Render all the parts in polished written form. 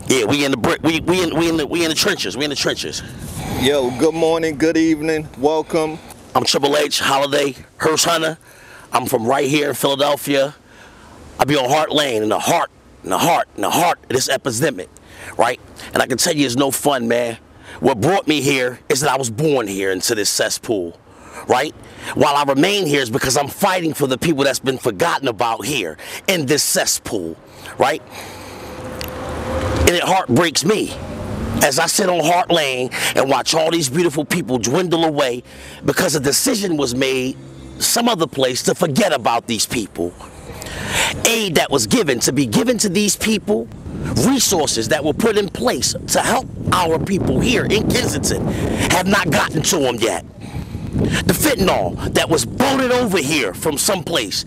Yeah, we in the brick. We in the trenches. We in the trenches. Yo, good morning, good evening, welcome. I'm Triple H, Holiday, Hearst Hunter. I'm from right here in Philadelphia. I be on Hart Lane, in the heart of this epidemic, right? And I can tell you, it's no fun, man. What brought me here is that I was born here into this cesspool, right? While I remain here is because I'm fighting for the people that's been forgotten about here in this cesspool, right? And it heartbreaks me as I sit on Hart Lane and watch all these beautiful people dwindle away because a decision was made some other place to forget about these people. Aid that was given to be given to these people, resources that were put in place to help our people here in Kensington have not gotten to them yet. The fentanyl that was boated over here from someplace,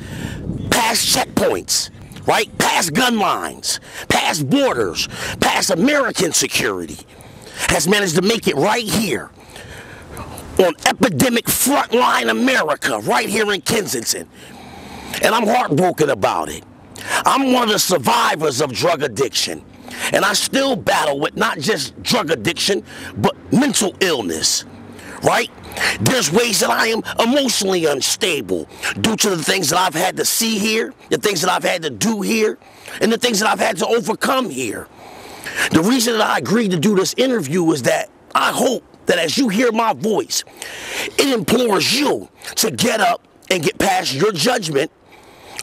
past checkpoints, right? Past gun lines, past borders, past American security, has managed to make it right here on epidemic frontline America, right here in Kensington. And I'm heartbroken about it. I'm one of the survivors of drug addiction. And I still battle with not just drug addiction, but mental illness, right? There's ways that I am emotionally unstable due to the things that I've had to see here, the things that I've had to do here, and the things that I've had to overcome here. The reason that I agreed to do this interview is that I hope that as you hear my voice, it implores you to get up and get past your judgment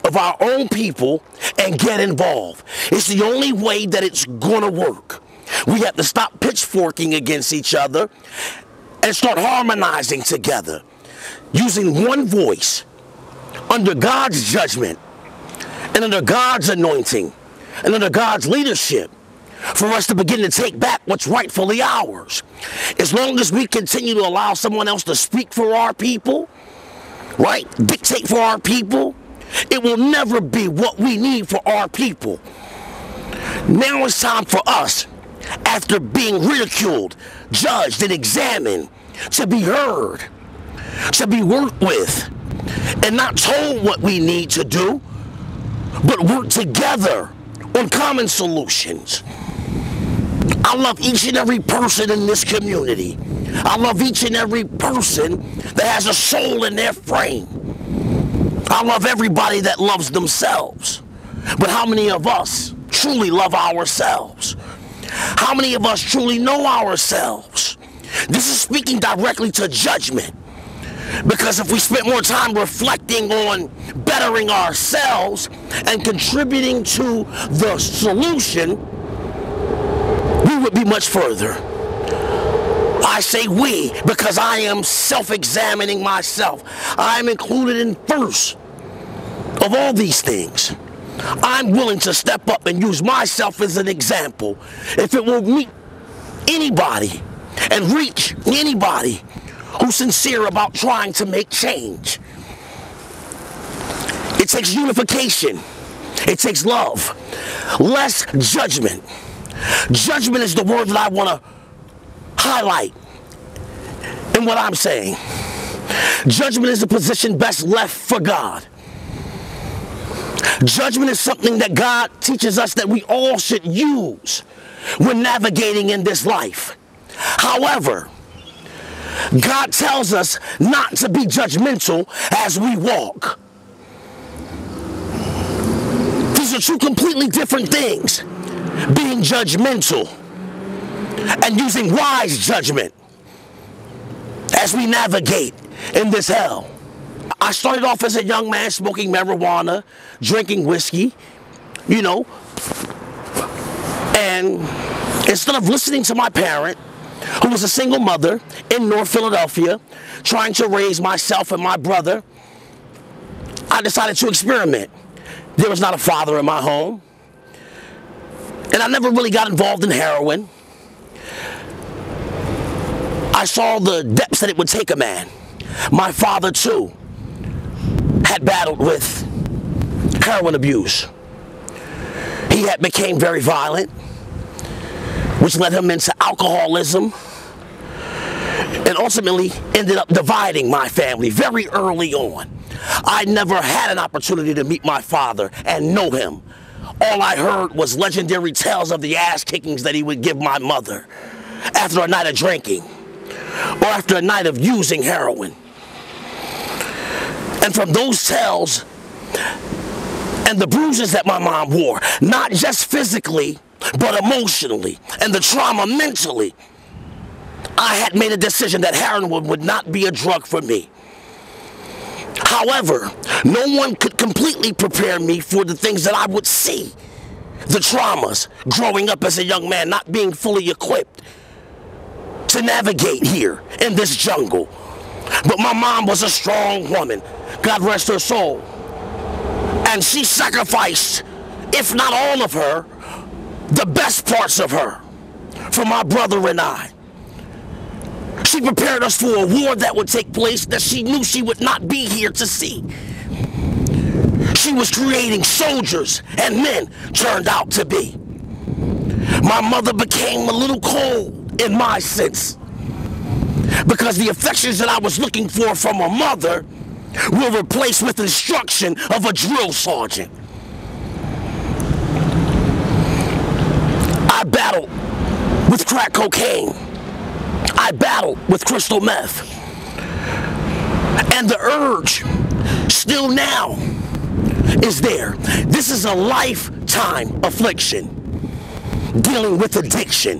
of our own people and get involved. It's the only way that it's gonna work. We have to stop pitchforking against each other and start harmonizing together, using one voice under God's judgment and under God's anointing and under God's leadership for us to begin to take back what's rightfully ours. As long as we continue to allow someone else to speak for our people, right, dictate for our people, it will never be what we need for our people. Now it's time for us, after being ridiculed, judged, and examined, to be heard, to be worked with, and not told what we need to do, but work together on common solutions. I love each and every person in this community. I love each and every person that has a soul in their frame. I love everybody that loves themselves. But how many of us truly love ourselves? How many of us truly know ourselves? This is speaking directly to judgment. Because if we spent more time reflecting on bettering ourselves and contributing to the solution, we would be much further. I say we because I am self-examining myself. I am included in first of all these things. I'm willing to step up and use myself as an example. If it will meet anybody and reach anybody who's sincere about trying to make change. It takes unification. It takes love. Less judgment. Judgment is the word that I want to highlight in what I'm saying. Judgment is a position best left for God. Judgment is something that God teaches us that we all should use when navigating in this life. However, God tells us not to be judgmental as we walk. These are two completely different things. Being judgmental and using wise judgment as we navigate in this hell. I started off as a young man smoking marijuana, drinking whiskey, you know, and instead of listening to my parent, who was a single mother in North Philadelphia, trying to raise myself and my brother, I decided to experiment. There was not a father in my home, and I never really got involved in heroin. I saw the depths that it would take a man. My father, too, had battled with heroin abuse. He had became very violent, which led him into alcoholism, and ultimately ended up dividing my family very early on. I never had an opportunity to meet my father and know him all I heard was legendary tales of the ass kickings that he would give my mother after a night of drinking or after a night of using heroin. And from those tales and the bruises that my mom wore, not just physically, but emotionally, and the trauma mentally, I had made a decision that heroin would not be a drug for me. However, no one could completely prepare me for the things that I would see. The traumas growing up as a young man, not being fully equipped to navigate here in this jungle. But my mom was a strong woman, God rest her soul. And she sacrificed, if not all of her, the best parts of her for my brother and I. She prepared us for a war that would take place that she knew she would not be here to see. She was creating soldiers and men turned out to be. My mother became a little cold in my sense because the affections that I was looking for from a mother were replaced with instruction of a drill sergeant. I battled with crack cocaine. I battled with crystal meth. And the urge, still now, is there. This is a lifetime affliction, dealing with addiction.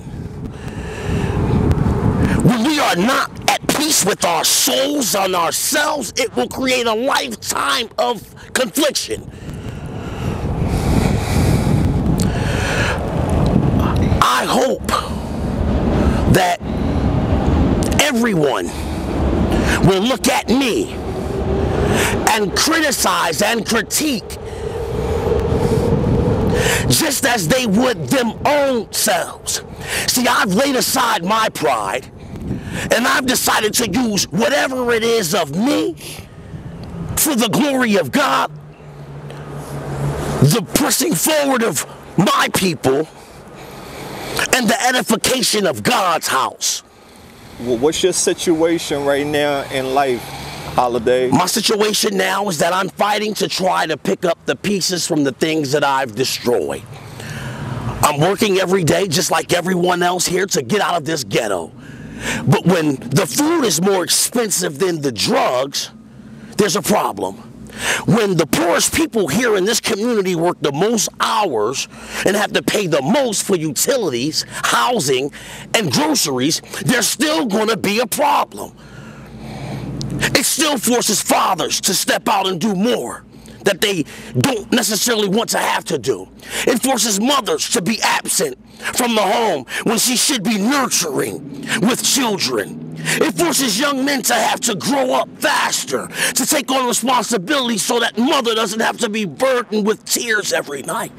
When we are not at peace with our souls and ourselves, it will create a lifetime of confliction. I hope that everyone will look at me and criticize and critique just as they would them own selves. See, I've laid aside my pride and I've decided to use whatever it is of me for the glory of God, the pressing forward of my people, and the edification of God's house. Well, what's your situation right now in life, Holiday? My situation now is that I'm fighting to try to pick up the pieces from the things that I've destroyed. I'm working every day, just like everyone else here, to get out of this ghetto. But when the food is more expensive than the drugs, there's a problem. When the poorest people here in this community work the most hours and have to pay the most for utilities, housing, and groceries, there's still going to be a problem. It still forces fathers to step out and do more that they don't necessarily want to have to do. It forces mothers to be absent from the home when she should be nurturing with children. It forces young men to have to grow up faster, to take on responsibility so that mother doesn't have to be burdened with tears every night.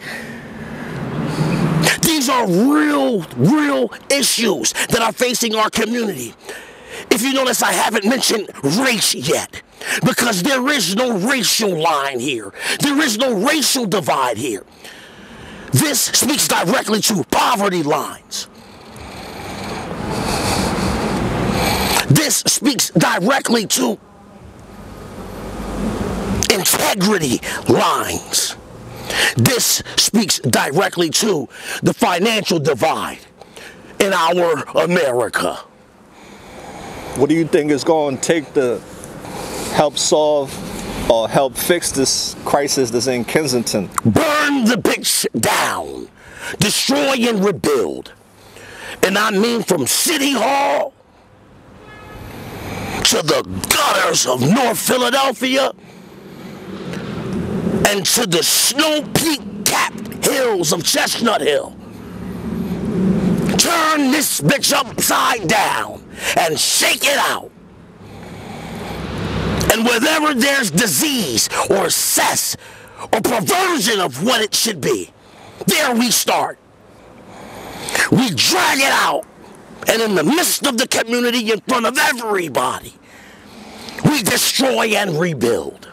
These are real issues that are facing our community. If you notice, I haven't mentioned race yet, because there is no racial line here. There is no racial divide here. This speaks directly to poverty lines. This speaks directly to integrity lines. This speaks directly to the financial divide in our America. What do you think is going to take to help solve or help fix this crisis that's in Kensington? Burn the bitch down. Destroy and rebuild. And I mean from City Hall to the gutters of North Philadelphia and to the snow-peak-capped hills of Chestnut Hill. Turn this bitch upside down and shake it out. And wherever there's disease or cess or perversion of what it should be, there we start. We drag it out, and in the midst of the community, in front of everybody, we destroy and rebuild.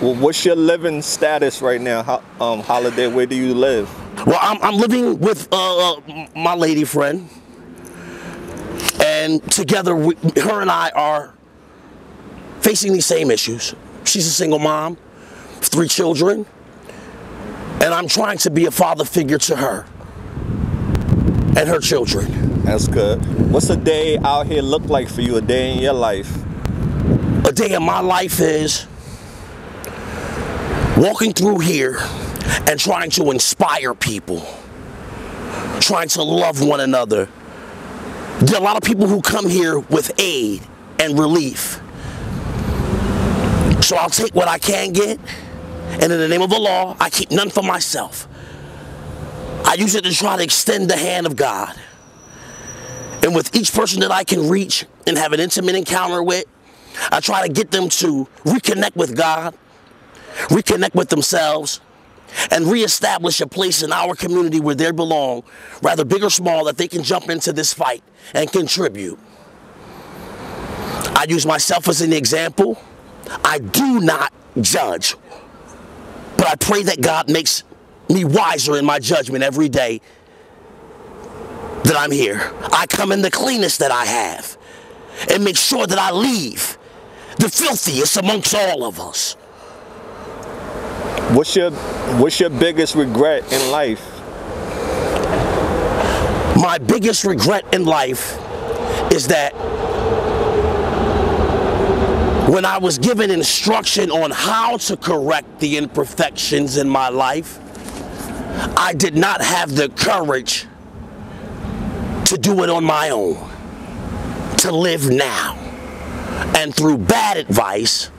Well, what's your living status right now, Holiday? Where do you live? Well, I'm living with my lady friend, and together her and I are facing these same issues. She's a single mom, 3 children, And I'm trying to be a father figure to her and her children. That's good. What's a day out here look like for you, a day in your life? A day in my life is walking through here and trying to inspire people, trying to love one another. There are a lot of people who come here with aid and relief. So I'll take what I can get, and in the name of the law, I keep none for myself. I use it to try to extend the hand of God. And with each person that I can reach and have an intimate encounter with, I try to get them to reconnect with God, reconnect with themselves, and reestablish a place in our community where they belong, rather big or small, that they can jump into this fight and contribute. I use myself as an example. I do not judge, but I pray that God makes me wiser in my judgment every day that I'm here. I come in the cleanest that I have and make sure that I leave the filthiest amongst all of us. What's your biggest regret in life? My biggest regret in life is that when I was given instruction on how to correct the imperfections in my life, I did not have the courage to do it on my own, to live now. And through bad advice,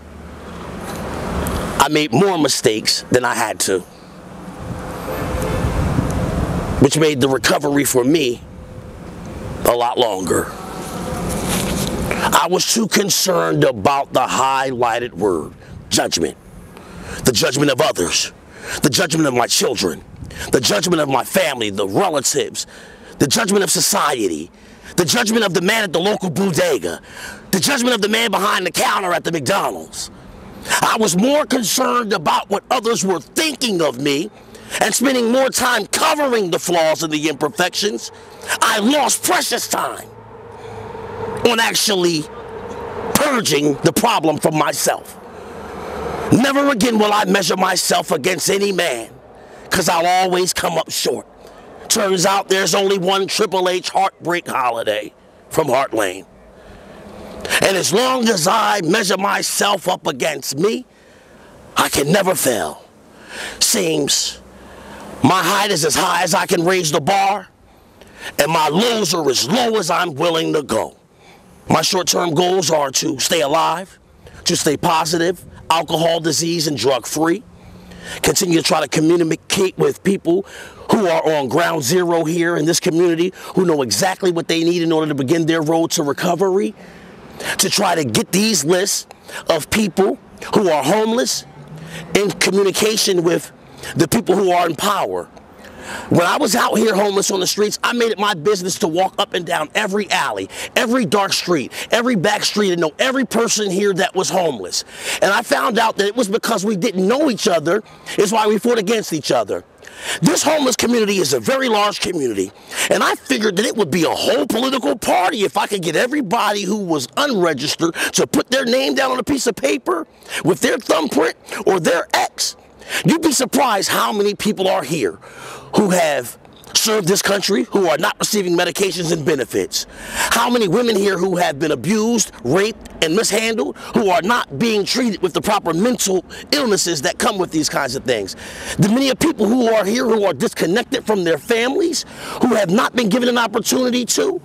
I made more mistakes than I had to, which made the recovery for me a lot longer. I was too concerned about the highlighted word, judgment. The judgment of others, the judgment of my children, the judgment of my family, the relatives, the judgment of society, the judgment of the man at the local bodega, the judgment of the man behind the counter at the McDonald's. I was more concerned about what others were thinking of me and spending more time covering the flaws and the imperfections. I lost precious time on actually purging the problem from myself. Never again will I measure myself against any man, because I'll always come up short. Turns out there's only one Triple H heartbreak holiday from Hart Lane. And as long as I measure myself up against me, I can never fail. Seems my height is as high as I can raise the bar, and my lows are as low as I'm willing to go. My short-term goals are to stay alive, to stay positive, alcohol, disease, and drug-free. Continue to try to communicate with people who are on ground zero here in this community, who know exactly what they need in order to begin their road to recovery. To try to get these lists of people who are homeless in communication with the people who are in power. When I was out here homeless on the streets, I made it my business to walk up and down every alley, every dark street, every back street, and know every person here that was homeless. And I found out that it was because we didn't know each other, is why we fought against each other. This homeless community is a very large community, and I figured that it would be a whole political party if I could get everybody who was unregistered to put their name down on a piece of paper with their thumbprint or their X. You'd be surprised how many people are here who have served this country, who are not receiving medications and benefits. How many women here who have been abused, raped, and mishandled, who are not being treated with the proper mental illnesses that come with these kinds of things. The many of people who are here who are disconnected from their families, who have not been given an opportunity to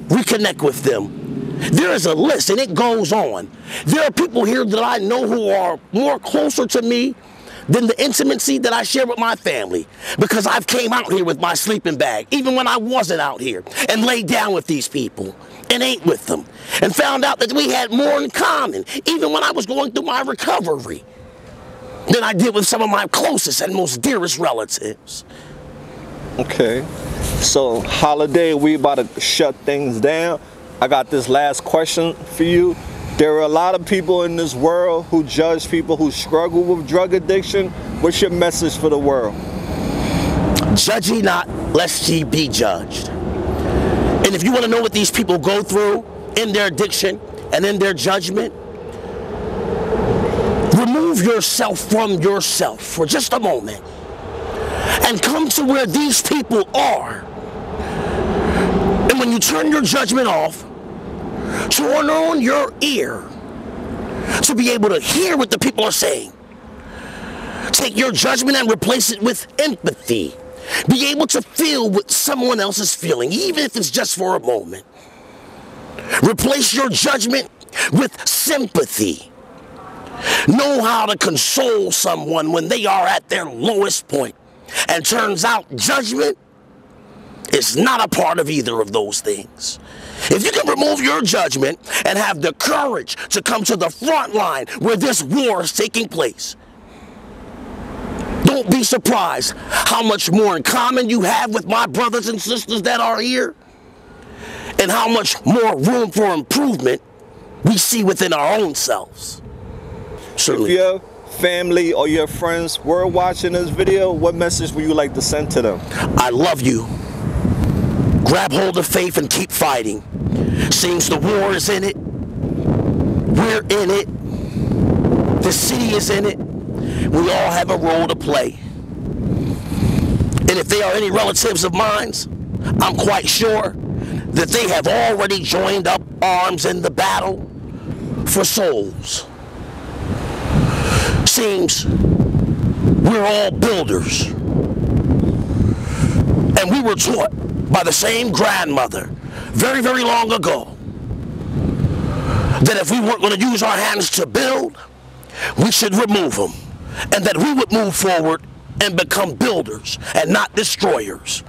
reconnect with them. There is a list, and it goes on. There are people here that I know who are more closer to me than the intimacy that I share with my family, because I've came out here with my sleeping bag, even when I wasn't out here, and laid down with these people and ate with them, and found out that we had more in common, even when I was going through my recovery, than I did with some of my closest and most dearest relatives. Okay, so Holiday, we about to shut things down. I got this last question for you. There are a lot of people in this world who judge people who struggle with drug addiction. What's your message for the world? Judge ye not, lest ye be judged. And if you want to know what these people go through in their addiction and in their judgment, remove yourself from yourself for just a moment and come to where these people are. And when you turn your judgment off, turn on your ear to be able to hear what the people are saying. Take your judgment and replace it with empathy. Be able to feel what someone else is feeling, even if it's just for a moment. Replace your judgment with sympathy. Know how to console someone when they are at their lowest point. And turns out judgment is not a part of either of those things. If you can remove your judgment and have the courage to come to the front line where this war is taking place, don't be surprised how much more in common you have with my brothers and sisters that are here, and how much more room for improvement we see within our own selves. Certainly. If your family or your friends were watching this video, what message would you like to send to them? I love you. Grab hold of faith and keep fighting. Seems the war is in it. We're in it. The city is in it. We all have a role to play. And if they are any relatives of mine, I'm quite sure that they have already joined up arms in the battle for souls. Seems we're all builders. And we were taught by the same grandmother very, very long ago that if we weren't going to use our hands to build, we should remove them. And that we would move forward and become builders and not destroyers.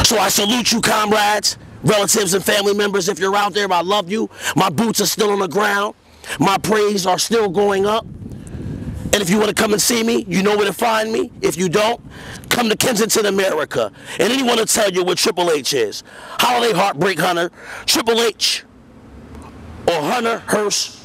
So I salute you, comrades, relatives and family members. If you're out there, I love you. My boots are still on the ground. My praise are still going up. And if you want to come and see me, you know where to find me. If you don't, come to Kensington, America. And anyone will tell you what Triple H is. Holiday Heartbreak Hunter, Triple H, or Hunter Hearst